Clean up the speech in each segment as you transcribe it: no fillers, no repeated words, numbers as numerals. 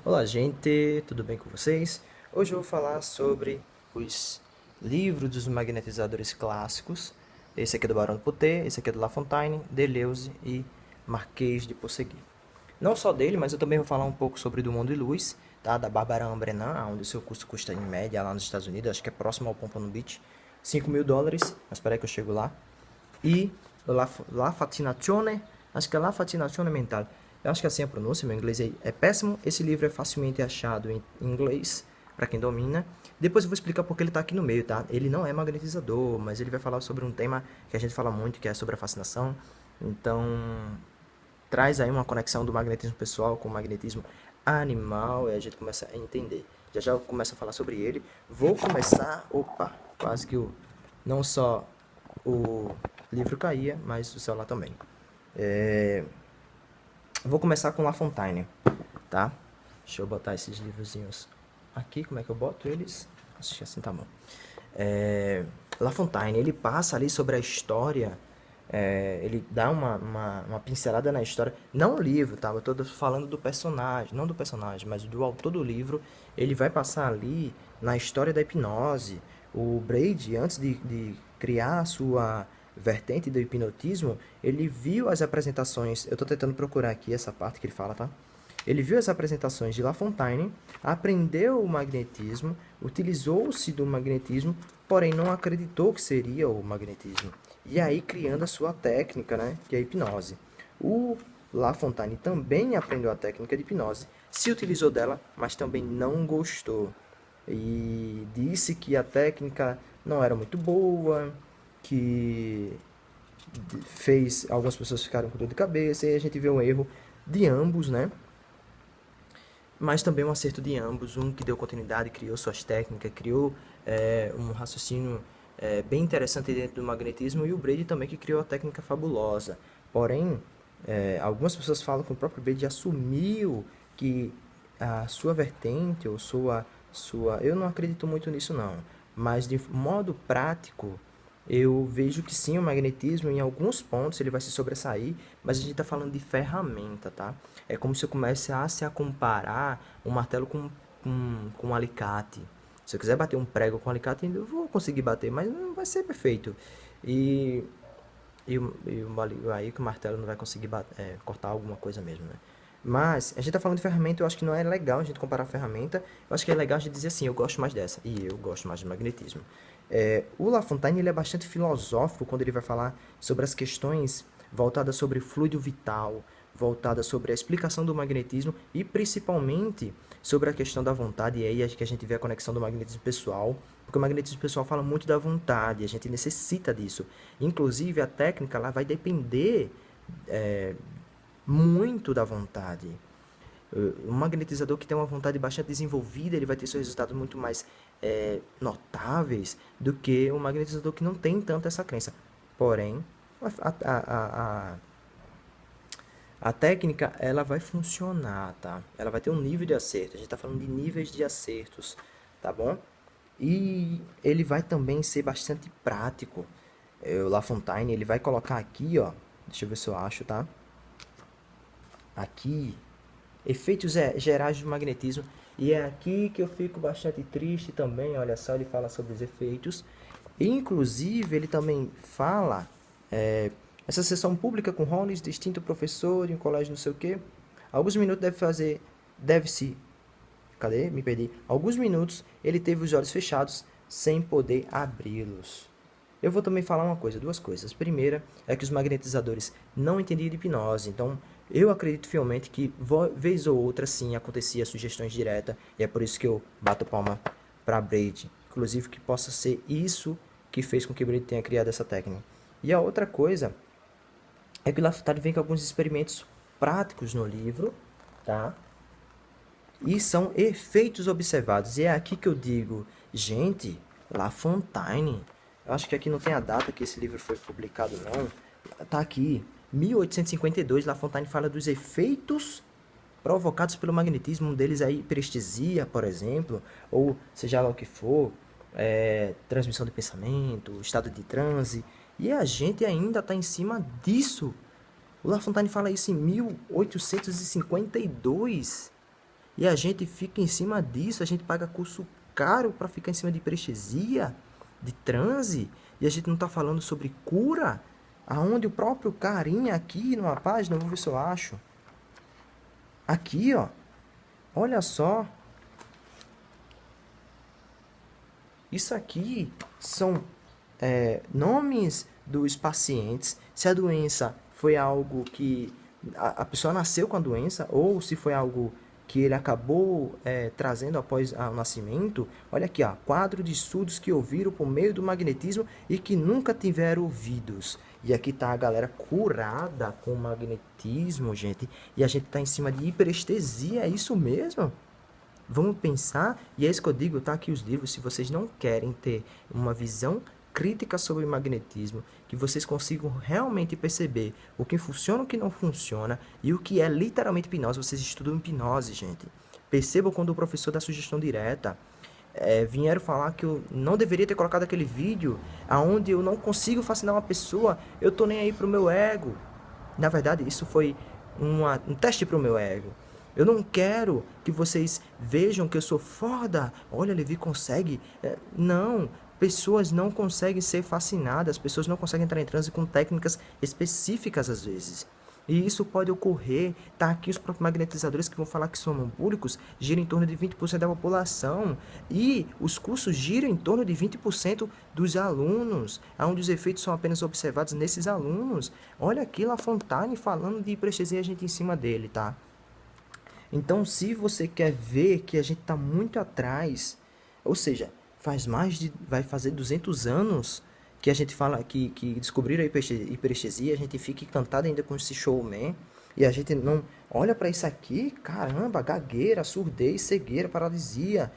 Olá, gente, tudo bem com vocês? Hoje eu vou falar sobre os livros dos magnetizadores clássicos. Esse aqui é do Barão de Pottet, esse aqui é do La Fontaine, Deleuze e Marquês de Possegui. Não só dele, mas eu também vou falar um pouco sobre Do Mundo e Luz, tá? Da Barbara Brenan, onde o seu custo custa em média lá nos Estados Unidos, acho que é próximo ao Pompano Beach, US$ 5.000, mas espera aí que eu chego lá. E La Fascinazione, acho que é La Fascinazione Mental. Eu acho que assim é a pronúncia, meu inglês é péssimo. Esse livro é facilmente achado em inglês, para quem domina. Depois eu vou explicar porque ele está aqui no meio, tá? Ele não é magnetizador, mas ele vai falar sobre um tema que a gente fala muito, que é sobre a fascinação. Então, traz aí uma conexão do magnetismo pessoal com o magnetismo animal e a gente começa a entender. Já já eu começo a falar sobre ele. Vou começar, opa, quase que não só o livro caía, mas o celular também. É, vou começar com La Fontaine, tá? Deixa eu botar esses livrozinhos aqui, como é que eu boto eles? Acho que assim tá bom. La Fontaine, ele passa ali sobre a história, ele dá uma pincelada na história, não o livro, tá? Eu tô falando do personagem, não do personagem, mas do autor do livro. Ele vai passar ali na história da hipnose. O Braid, antes de criar a sua vertente do hipnotismo, ele viu as apresentações, eu tô tentando procurar aqui essa parte que ele fala, tá? Ele viu as apresentações de La Fontaine, aprendeu o magnetismo, utilizou-se do magnetismo, porém não acreditou que seria o magnetismo. E aí criando a sua técnica, né, que é a hipnose. O La Fontaine também aprendeu a técnica de hipnose, se utilizou dela, mas também não gostou. E disse que a técnica não era muito boa, que fez algumas pessoas ficaram com dor de cabeça, e a gente vê um erro de ambos, né? Mas também um acerto de ambos, um que deu continuidade, criou suas técnicas, criou um raciocínio bem interessante dentro do magnetismo, e o Brady também que criou a técnica fabulosa. Porém, algumas pessoas falam que o próprio Brady assumiu que a sua vertente ou eu não acredito muito nisso não, mas de modo prático eu vejo que sim, o magnetismo em alguns pontos ele vai se sobressair, mas a gente está falando de ferramenta, tá? É como se eu começasse a comparar um martelo com um alicate. Se eu quiser bater um prego com um alicate, eu vou conseguir bater, mas não vai ser perfeito. E, aí que o martelo não vai conseguir cortar alguma coisa mesmo, né? Mas a gente tá falando de ferramenta, eu acho que não é legal a gente comparar ferramenta. Eu acho que é legal a gente dizer assim, eu gosto mais dessa e eu gosto mais do magnetismo. O La Fontaine ele é bastante filosófico quando ele vai falar sobre as questões voltadas sobre fluido vital, voltadas sobre a explicação do magnetismo e principalmente sobre a questão da vontade. E aí acho que a gente vê a conexão do magnetismo pessoal, porque o magnetismo pessoal fala muito da vontade, a gente necessita disso. Inclusive a técnica lá vai depender é, muito da vontade. Um magnetizador que tem uma vontade bastante desenvolvida, ele vai ter seus resultados muito mais notáveis do que um magnetizador que não tem tanto essa crença. Porém, a técnica ela vai funcionar, tá? Ela vai ter um nível de acerto. A gente está falando de níveis de acertos, tá bom? E ele vai também ser bastante prático. O La Fontaine ele vai colocar aqui, ó. Deixa eu ver se eu acho, tá? Aqui, efeitos gerais do magnetismo. E é aqui que eu fico bastante triste também. Olha só, ele fala sobre os efeitos. Inclusive, ele também fala essa sessão pública com Holmes, distinto professor em um colégio não sei o quê. Alguns minutos deve-se, cadê? Me perdi. Alguns minutos ele teve os olhos fechados sem poder abri-los. Eu vou também falar uma coisa, duas coisas. Primeira é que os magnetizadores não entendiam de hipnose, então eu acredito fielmente que vez ou outra sim acontecia sugestões diretas, e é por isso que eu bato palma para Braid. Inclusive que possa ser isso que fez com que Braid tenha criado essa técnica. E a outra coisa é que o Lafayette vem com alguns experimentos práticos no livro, tá? E são efeitos observados. E é aqui que eu digo, gente, La Fontaine. Eu acho que aqui não tem a data que esse livro foi publicado, não. Tá aqui, 1852, La Fontaine fala dos efeitos provocados pelo magnetismo. Um deles é a hiperestesia, por exemplo, ou seja lá o que for, transmissão de pensamento, estado de transe. E a gente ainda está em cima disso. O La Fontaine fala isso em 1852. E a gente fica em cima disso, a gente paga curso caro para ficar em cima de hiperestesia, de transe, e a gente não está falando sobre cura, aonde o próprio carinha aqui numa página, vou ver se eu acho. Aqui, ó. Olha só. Isso aqui são nomes dos pacientes, se a doença foi algo que a pessoa nasceu com a doença, ou se foi algo que ele acabou trazendo após o nascimento. Olha aqui, ó, quadro de surdos que ouviram por meio do magnetismo e que nunca tiveram ouvidos. E aqui tá a galera curada com magnetismo, gente. E a gente tá em cima de hiperestesia, é isso mesmo? Vamos pensar, e é isso que eu digo, tá aqui os livros, se vocês não querem ter uma visão crítica sobre o magnetismo, que vocês consigam realmente perceber o que funciona e o que não funciona, e o que é literalmente hipnose, vocês estudam hipnose, gente. Percebam quando o professor dá sugestão direta, vieram falar que eu não deveria ter colocado aquele vídeo, aonde eu não consigo fascinar uma pessoa, eu tô nem aí pro meu ego. Na verdade, isso foi um teste pro meu ego. Eu não quero que vocês vejam que eu sou foda. Olha, Levi consegue. Não, pessoas não conseguem ser fascinadas, pessoas não conseguem entrar em transe com técnicas específicas às vezes. E isso pode ocorrer. Tá aqui os próprios magnetizadores que vão falar que sonambúlicos giram em torno de 20% da população. E os cursos giram em torno de 20% dos alunos, onde os efeitos são apenas observados nesses alunos. Olha aqui LaFontaine falando de hiperestesia, a gente em cima dele, tá? Então, se você quer ver que a gente está muito atrás, ou seja, vai fazer 200 anos que a gente fala que descobriram a hiperestesia, a gente fica encantado ainda com esse showman, e a gente não olha para isso aqui, caramba, gagueira, surdez, cegueira, paralisia,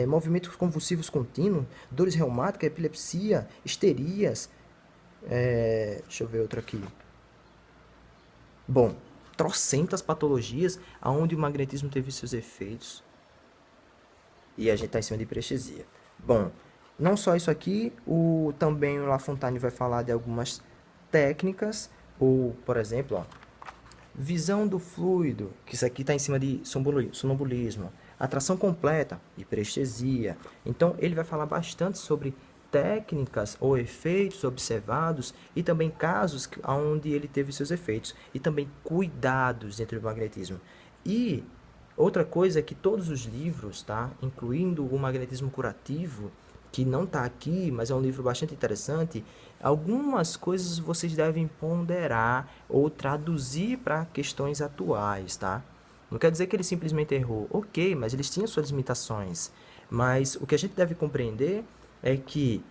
movimentos convulsivos contínuos, dores reumáticas, epilepsia, histerias, deixa eu ver outro aqui. Bom, trocentas patologias onde o magnetismo teve seus efeitos. E a gente está em cima de hiperestesia. Bom, não só isso aqui, também o LaFontaine vai falar de algumas técnicas, ou, por exemplo, ó, visão do fluido, que isso aqui está em cima de sonambulismo, atração completa, hiperestesia. Então, ele vai falar bastante sobre técnicas ou efeitos observados e também casos onde ele teve seus efeitos e também cuidados dentro do magnetismo. E outra coisa é que todos os livros, tá, incluindo o magnetismo curativo, que não está aqui, mas é um livro bastante interessante, algumas coisas vocês devem ponderar ou traduzir para questões atuais, tá? Não quer dizer que ele simplesmente errou, ok, mas eles tinham suas limitações. Mas o que a gente deve compreender é que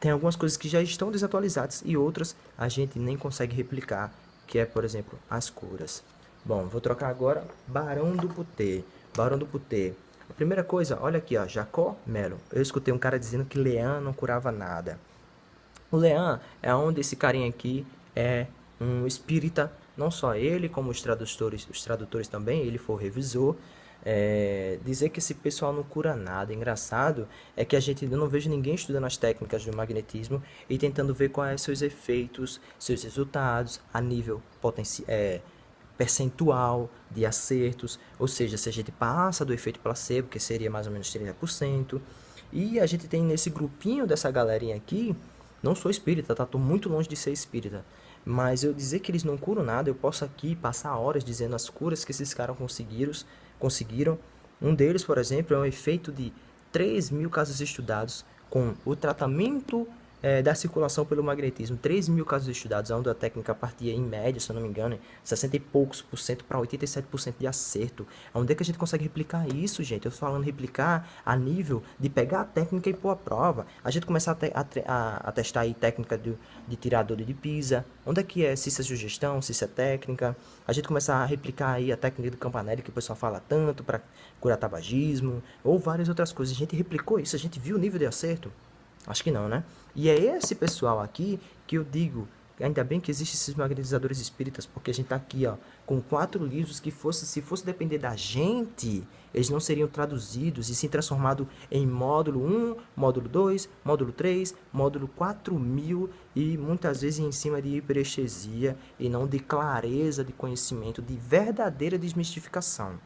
tem algumas coisas que já estão desatualizadas e outras a gente nem consegue replicar, que é, por exemplo, as curas. Bom, vou trocar agora Barão do Putê. Barão do Putê. A primeira coisa, olha aqui, ó, Jacó Melo. Eu escutei um cara dizendo que Leão não curava nada. O Leão é onde esse carinha aqui é um espírita, não só ele, como os tradutores também, ele foi revisor. Dizer que esse pessoal não cura nada. Engraçado é que eu não vejo ninguém estudando as técnicas do magnetismo e tentando ver quais são seus efeitos, seus resultados a nível percentual de acertos, ou seja, se a gente passa do efeito placebo, que seria mais ou menos 30%, e a gente tem nesse grupinho dessa galerinha aqui, não sou espírita, tá? Tô muito longe de ser espírita, mas eu dizer que eles não curam nada, eu posso aqui passar horas dizendo as curas que esses caras conseguiram. Um deles, por exemplo, é um efeito de 3.000 casos estudados com o tratamento da circulação pelo magnetismo. 3.000 casos estudados, onde a técnica partia em média, se eu não me engano, 60 e poucos por cento para 87% de acerto. Onde é que a gente consegue replicar isso, gente? Eu estou falando replicar a nível de pegar a técnica e pôr a prova. A gente começar a testar aí técnica de tirador de Pisa. Onde é que é? Se isso é sugestão, se isso é técnica. A gente começar a replicar aí a técnica do Campanelli, que o pessoal fala tanto para curar tabagismo, ou várias outras coisas. A gente replicou isso, a gente viu o nível de acerto. Acho que não, né? E é esse pessoal aqui que eu digo, ainda bem que existem esses magnetizadores espíritas, porque a gente tá aqui, ó, com 4 livros que se fosse depender da gente, eles não seriam traduzidos e sim transformados em módulo 1, módulo 2, módulo 3, módulo 4.000 e muitas vezes em cima de hiperestesia e não de clareza de conhecimento, de verdadeira desmistificação.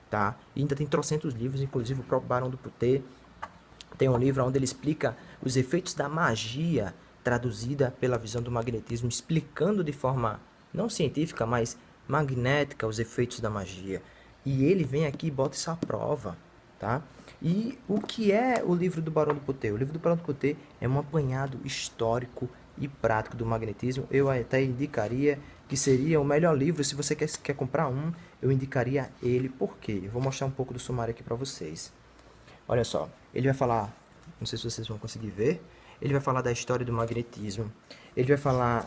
tá? E ainda tem trocentos livros, inclusive o próprio Barão do Putet tem um livro onde ele explica os efeitos da magia traduzida pela visão do magnetismo, explicando de forma não científica, mas magnética os efeitos da magia. E ele vem aqui e bota isso à prova, tá? E o que é o livro do Barão do Putet? O livro do Barão do Putet é um apanhado histórico e prático do magnetismo. Eu até indicaria que seria o melhor livro. Se você quer comprar um, eu indicaria ele. Por quê? Eu vou mostrar um pouco do sumário aqui para vocês. Olha só, ele vai falar, não sei se vocês vão conseguir ver, ele vai falar da história do magnetismo, ele vai falar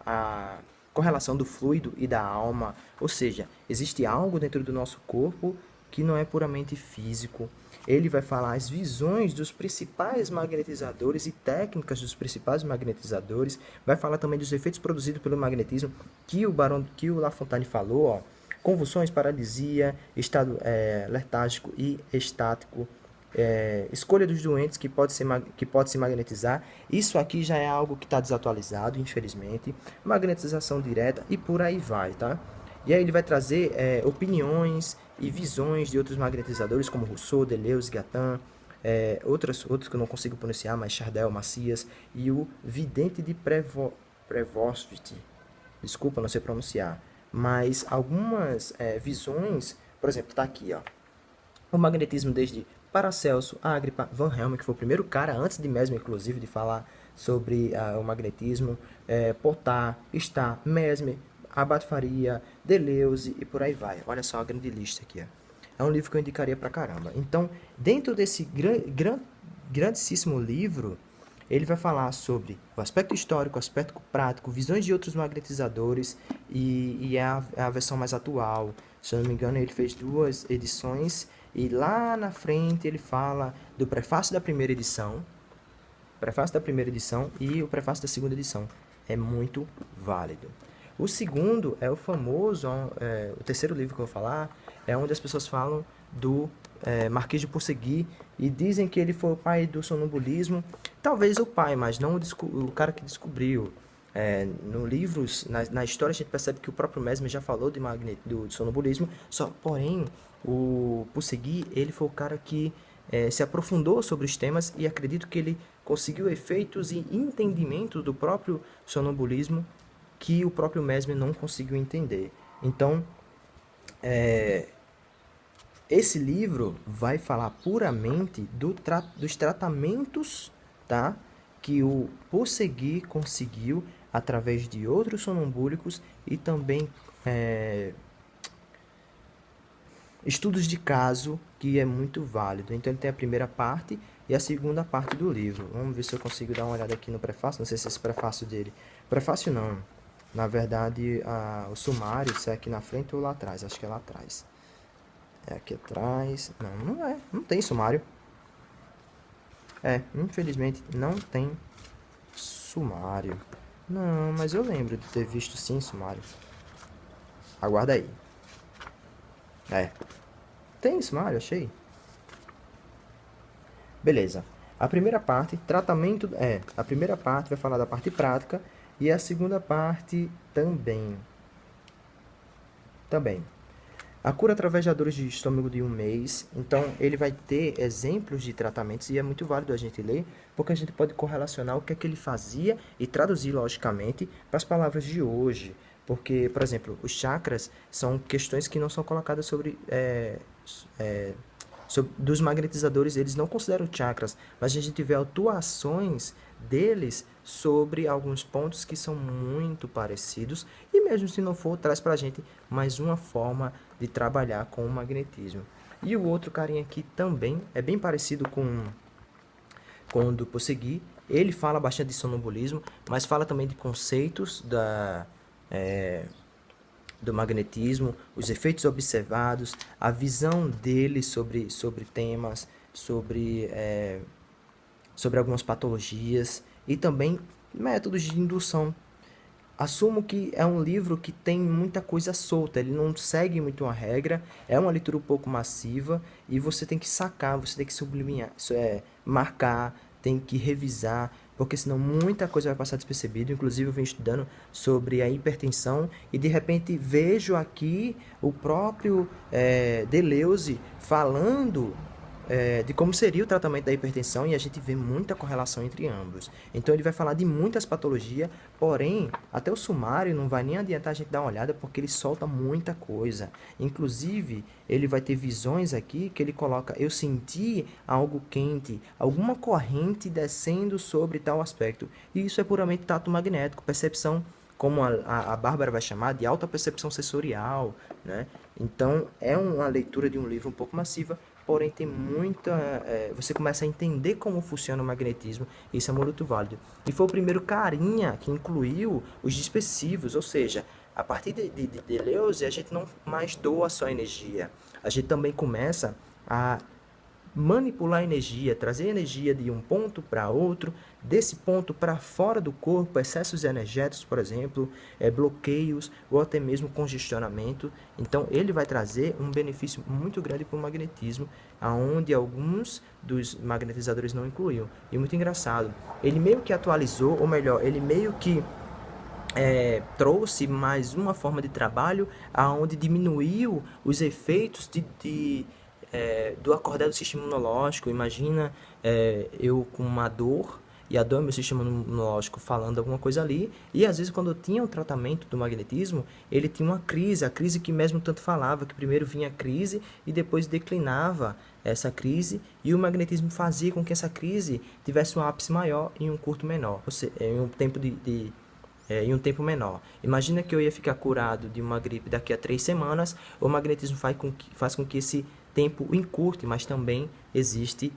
a correlação do fluido e da alma, ou seja, existe algo dentro do nosso corpo que não é puramente físico. Ele vai falar as visões dos principais magnetizadores e técnicas dos principais magnetizadores, vai falar também dos efeitos produzidos pelo magnetismo que o Lafontaine falou, ó, convulsões, paralisia, estado letárgico e estático, escolha dos doentes que pode se magnetizar. Isso aqui já é algo que está desatualizado, infelizmente. Magnetização direta e por aí vai, tá? E aí ele vai trazer opiniões e visões de outros magnetizadores, como Rousseau, Deleuze, Gatin, outros que eu não consigo pronunciar, mas Chardel, Macias, e o vidente de Prevost. Desculpa, não sei pronunciar. Mas algumas visões, por exemplo, está aqui, ó, o magnetismo desde Paracelso, Agripa, Van Helmont, que foi o primeiro cara, antes de Mesmer, inclusive, de falar sobre o magnetismo, Potard, Starr, Mesmer, Abad Faria, Deleuze e por aí vai. Olha só a grande lista aqui, ó. É um livro que eu indicaria pra caramba. Então, dentro desse grandíssimo livro, ele vai falar sobre o aspecto histórico, o aspecto prático, visões de outros magnetizadores e é a versão mais atual. Se eu não me engano, ele fez 2 edições e lá na frente ele fala do prefácio da primeira edição, e o prefácio da segunda edição. É muito válido. O segundo é o famoso, o terceiro livro que eu vou falar, é onde as pessoas falam do Marquês de Ponsegui e dizem que ele foi o pai do sonambulismo. Talvez o pai, mas não o cara que descobriu. No livros, na história, a gente percebe que o próprio Mesmer já falou do sonambulismo, porém, o Ponsegui, ele foi o cara que se aprofundou sobre os temas e acredito que ele conseguiu efeitos e entendimentos do próprio sonambulismo que o próprio Mesmer não conseguiu entender. Então, esse livro vai falar puramente dos tratamentos, tá, que o Ponsegui conseguiu através de outros sonambúlicos e também estudos de caso, que é muito válido. Então ele tem a primeira parte e a segunda parte do livro. Vamos ver se eu consigo dar uma olhada aqui no prefácio. Não sei se esse prefácio dele... Prefácio não. Na verdade, o sumário, se é aqui na frente ou lá atrás. Acho que é lá atrás. É aqui atrás. Não é. Não tem sumário. Infelizmente não tem sumário. Não, mas eu lembro de ter visto sim sumário. Aguarda aí. Tem sumário, achei. Beleza. A primeira parte, tratamento... a primeira parte vai falar da parte prática e a segunda parte também. A cura através de dores de estômago de 1 mês. Então, ele vai ter exemplos de tratamentos e é muito válido a gente ler, porque a gente pode correlacionar o que é que ele fazia e traduzir, logicamente, para as palavras de hoje. Porque, por exemplo, os chakras são questões que não são colocadas dos magnetizadores, eles não consideram chakras, mas a gente vê atuações deles sobre alguns pontos que são muito parecidos e mesmo se não for, traz pra gente mais uma forma de trabalhar com o magnetismo. E o outro carinha aqui também é bem parecido com o do Ponsegui. Ele fala bastante de sonambulismo, mas fala também de conceitos do magnetismo, os efeitos observados, a visão dele sobre temas, sobre algumas patologias e também métodos de indução. Assumo que é um livro que tem muita coisa solta, ele não segue muito uma regra, é uma leitura um pouco massiva e você tem que sacar, você tem que sublinhar, marcar, tem que revisar, porque senão muita coisa vai passar despercebido. Inclusive eu venho estudando sobre a hipertensão e de repente vejo aqui o próprio Deleuze falando de como seria o tratamento da hipertensão, e a gente vê muita correlação entre ambos. Então ele vai falar de muitas patologias, porém, até o sumário não vai nem adiantar a gente dar uma olhada, porque ele solta muita coisa. Inclusive, ele vai ter visões aqui que ele coloca: eu senti algo quente, alguma corrente descendo sobre tal aspecto. E isso é puramente tato magnético, percepção, como a Bárbara vai chamar, de alta percepção sensorial, né? Então, é uma leitura de um livro um pouco massiva, porém tem muita... você começa a entender como funciona o magnetismo, e isso é muito válido. E foi o primeiro carinha que incluiu os dispersivos, ou seja, a partir de Deleuze, a gente não mais doa só energia, a gente também começa a manipular energia, trazer energia de um ponto para outro, desse ponto para fora do corpo, excessos energéticos, por exemplo, bloqueios ou até mesmo congestionamento. Então, ele vai trazer um benefício muito grande para o magnetismo, aonde alguns dos magnetizadores não incluíam. E muito engraçado, ele meio que atualizou, ou melhor, ele meio que trouxe mais uma forma de trabalho, aonde diminuiu os efeitos do acordar do sistema imunológico. Imagina eu com uma dor, e a dor é meu sistema imunológico falando alguma coisa ali, e às vezes quando eu tinha um tratamento do magnetismo, ele tinha uma crise, a crise que mesmo tanto falava, que primeiro vinha a crise e depois declinava essa crise, e o magnetismo fazia com que essa crise tivesse um ápice maior em um curto menor, ou seja, em um tempo em um tempo menor. Imagina que eu ia ficar curado de uma gripe daqui a 3 semanas, o magnetismo faz com que esse tempo encurte, mas também existe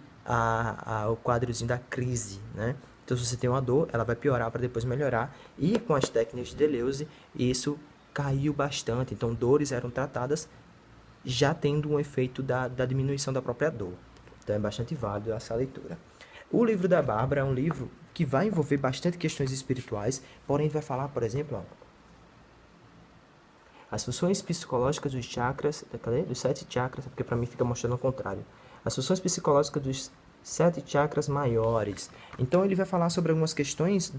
o quadrozinho da crise, né? Então, se você tem uma dor, ela vai piorar para depois melhorar, e com as técnicas de Deleuze, isso caiu bastante. Então, dores eram tratadas já tendo um efeito da diminuição da própria dor. Então, é bastante válido essa leitura. O livro da Bárbara é um livro que vai envolver bastante questões espirituais, porém vai falar, por exemplo, as funções psicológicas dos chakras, dos 7 chakras, porque para mim fica mostrando ao contrário. As funções psicológicas dos 7 chakras maiores. Então ele vai falar sobre algumas questões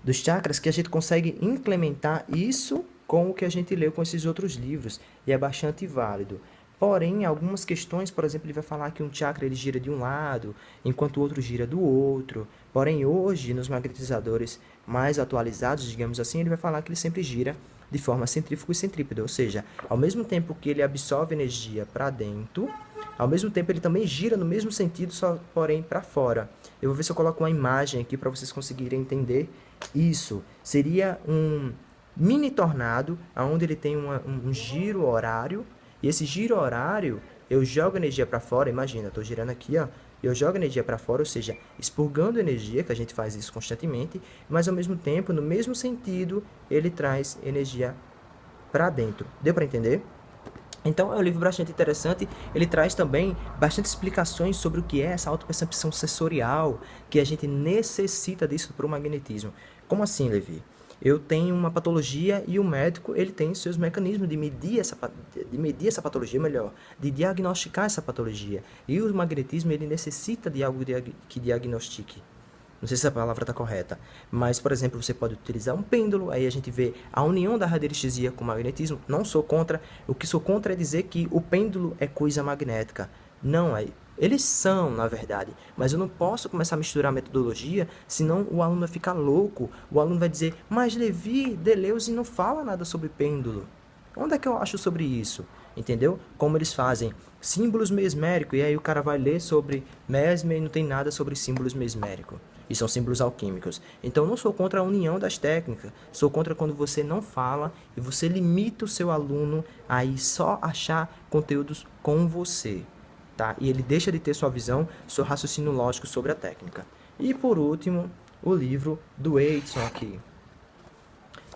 dos chakras, que a gente consegue implementar isso com o que a gente leu com esses outros livros, e é bastante válido. Porém, algumas questões, por exemplo, ele vai falar que um chakra ele gira de um lado, enquanto o outro gira do outro. Porém, hoje, nos magnetizadores mais atualizados, digamos assim, ele vai falar que ele sempre gira de forma centrífuga e centrípeta, ou seja, ao mesmo tempo que ele absorve energia para dentro, ao mesmo tempo ele também gira no mesmo sentido, só porém para fora. Eu vou ver se eu coloco uma imagem aqui para vocês conseguirem entender isso. Seria um mini tornado, onde ele tem um giro horário, e esse giro horário, eu jogo energia para fora. Imagina, estou girando aqui, ó, eu jogo energia para fora, ou seja, expurgando energia, que a gente faz isso constantemente, mas ao mesmo tempo, no mesmo sentido, ele traz energia para dentro. Deu para entender? Então é um livro bastante interessante. Ele traz também bastante explicações sobre o que é essa autopercepção sensorial, que a gente necessita disso para o magnetismo. Como assim, Levi? Eu tenho uma patologia e o médico ele tem seus mecanismos de medir essa patologia, melhor, de diagnosticar essa patologia. E o magnetismo ele necessita de algo que diagnostique. Não sei se a palavra está correta, mas, por exemplo, você pode utilizar um pêndulo, aí a gente vê a união da radiestesia com o magnetismo. Não sou contra, o que sou contra é dizer que o pêndulo é coisa magnética. Não, eles são, na verdade, mas eu não posso começar a misturar a metodologia, senão o aluno vai ficar louco. O aluno vai dizer, mas Levi, Deleuze não fala nada sobre pêndulo. Onde é que eu acho sobre isso? Entendeu? Como eles fazem símbolos mesméricos, e aí o cara vai ler sobre Mesmer e não tem nada sobre símbolos mesméricos. E são símbolos alquímicos. Então eu não sou contra a união das técnicas, sou contra quando você não fala e você limita o seu aluno a ir só achar conteúdos com você. Tá? E ele deixa de ter sua visão, seu raciocínio lógico sobre a técnica. E por último, o livro do Edson aqui.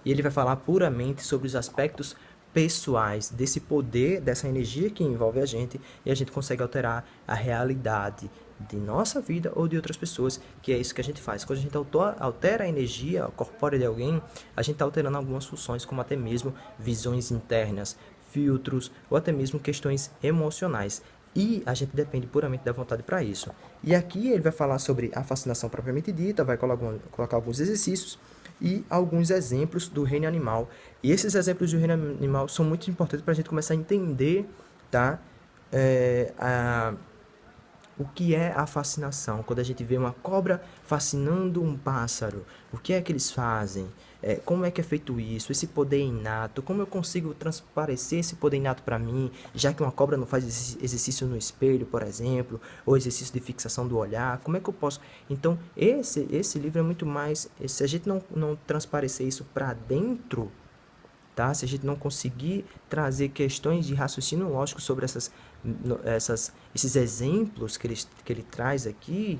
E ele vai falar puramente sobre os aspectos pessoais desse poder, dessa energia que envolve a gente, e a gente consegue alterar a realidade de nossa vida ou de outras pessoas, que é isso que a gente faz. Quando a gente altera a energia corpórea de alguém, a gente está alterando algumas funções, como até mesmo visões internas, filtros, ou até mesmo questões emocionais. E a gente depende puramente da vontade para isso. E aqui ele vai falar sobre a fascinação propriamente dita, vai colocar alguns exercícios e alguns exemplos do reino animal. E esses exemplos do reino animal são muito importantes para a gente começar a entender, tá? O que é a fascinação? Quando a gente vê uma cobra fascinando um pássaro, o que é que eles fazem? Como é que é feito isso? Esse poder inato, como eu consigo transparecer esse poder inato para mim, já que uma cobra não faz exercício no espelho, por exemplo, ou exercício de fixação do olhar, como é que eu posso... Então, esse livro é muito mais... Se a gente não transparecer isso para dentro, tá? Se a gente não conseguir trazer questões de raciocínio lógico sobre esses exemplos que ele traz aqui,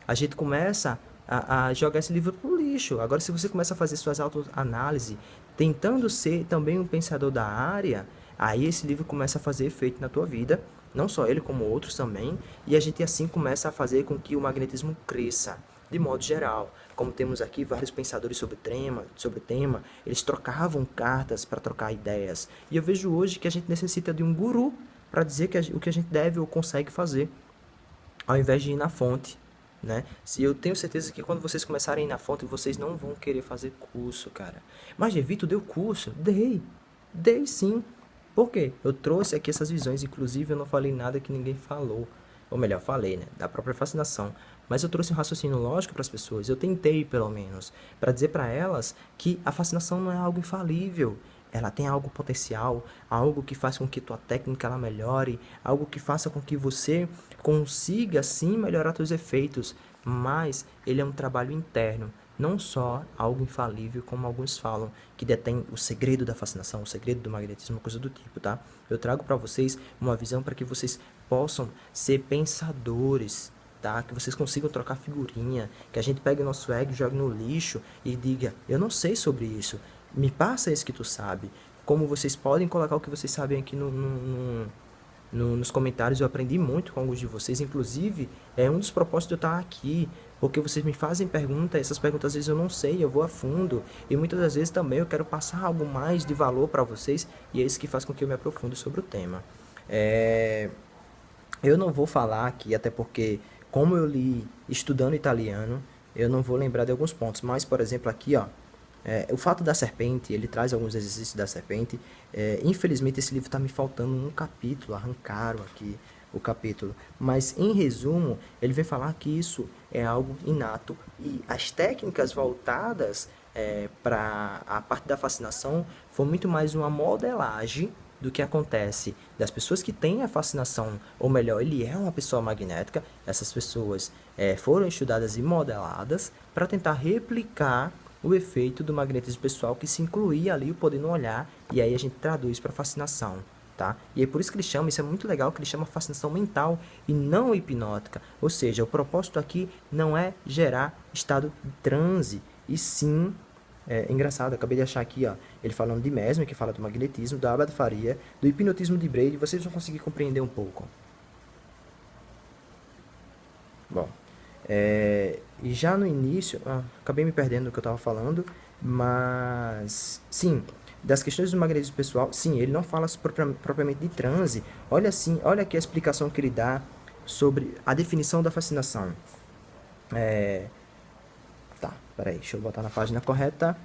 a gente começa a jogar esse livro pro lixo. Agora, se você começa a fazer suas autoanálises, tentando ser também um pensador da área, aí esse livro começa a fazer efeito na tua vida, não só ele, como outros também, e a gente assim começa a fazer com que o magnetismo cresça, de modo geral. Como temos aqui vários pensadores sobre o tema, eles trocavam cartas para trocar ideias. E eu vejo hoje que a gente necessita de um guru para dizer o que a gente deve ou consegue fazer, ao invés de ir na fonte, né? Se eu tenho certeza que quando vocês começarem a ir na fonte, vocês não vão querer fazer curso, cara. Mas, Evito, deu curso? Dei sim. Por quê? Eu trouxe aqui essas visões, inclusive eu não falei nada que ninguém falou. Ou melhor, falei, né? Da própria fascinação. Mas eu trouxe um raciocínio lógico para as pessoas. Eu tentei, pelo menos, para dizer para elas que a fascinação não é algo infalível. Ela tem algo potencial, algo que faz com que tua técnica ela melhore, algo que faça com que você consiga sim melhorar seus efeitos, mas ele é um trabalho interno, não só algo infalível como alguns falam, que detém o segredo da fascinação, o segredo do magnetismo, coisa do tipo, tá? Eu trago para vocês uma visão para que vocês possam ser pensadores, tá? Que vocês consigam trocar figurinha, que a gente pegue o nosso ego, jogue no lixo e diga, eu não sei sobre isso, me passa isso que tu sabe. Como vocês podem colocar o que vocês sabem aqui nos comentários, eu aprendi muito com alguns de vocês, inclusive é um dos propósitos de eu estar aqui, porque vocês me fazem perguntas, essas perguntas às vezes eu não sei, eu vou a fundo, e muitas das vezes também eu quero passar algo mais de valor para vocês, e é isso que faz com que eu me aprofunde sobre o tema. Eu não vou falar aqui, até porque, como eu li estudando italiano, eu não vou lembrar de alguns pontos, mas, por exemplo, aqui, ó, o fato da serpente, ele traz alguns exercícios da serpente. Infelizmente, esse livro está me faltando um capítulo, arrancaram aqui o capítulo. Mas, em resumo, ele vem falar que isso é algo inato e as técnicas voltadas para a parte da fascinação foi muito mais uma modelagem do que acontece das pessoas que têm a fascinação, ou melhor, ele é uma pessoa magnética, essas pessoas foram estudadas e modeladas para tentar replicar o efeito do magnetismo pessoal, que se incluía ali o poder no olhar, e aí a gente traduz para fascinação, tá? E é por isso que ele chama, isso é muito legal, que ele chama fascinação mental e não hipnótica, ou seja, o propósito aqui não é gerar estado de transe, e sim, engraçado, acabei de achar aqui, ó, ele falando de Mesmer, que fala do magnetismo, da Abad Faria, do hipnotismo de Braid, vocês vão conseguir compreender um pouco. Bom, e já no início, acabei me perdendo do que eu estava falando, mas sim, das questões do magnetismo pessoal, sim, ele não fala propriamente de transe. Olha assim, olha aqui a explicação que ele dá sobre a definição da fascinação. Tá, peraí, deixa eu botar na página correta.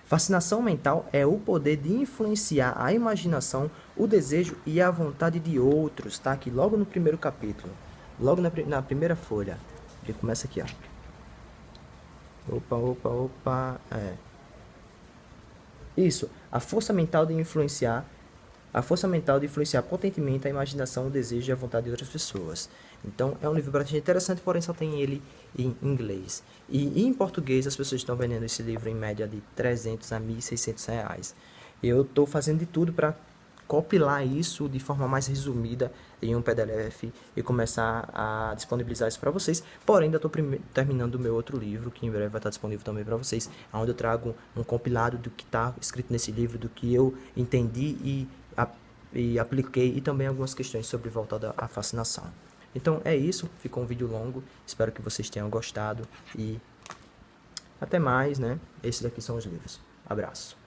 Fascinação mental é o poder de influenciar a imaginação, o desejo e a vontade de outros, tá? Aqui logo no primeiro capítulo. Logo na primeira folha. Ele começa aqui, ó. Opa. Isso. A força mental de influenciar potentemente a imaginação, o desejo e a vontade de outras pessoas. Então, é um livro bastante interessante, porém só tem ele em inglês. E em português, as pessoas estão vendendo esse livro em média de 300 a 1.600 reais. Eu estou fazendo de tudo para compilar isso de forma mais resumida em um PDF e começar a disponibilizar isso para vocês. Porém, ainda estou terminando o meu outro livro, que em breve vai estar disponível também para vocês, onde eu trago um compilado do que está escrito nesse livro, do que eu entendi e apliquei, e também algumas questões sobre voltada à fascinação. Então é isso, ficou um vídeo longo, espero que vocês tenham gostado e até mais, né? Esses aqui são os livros. Abraço.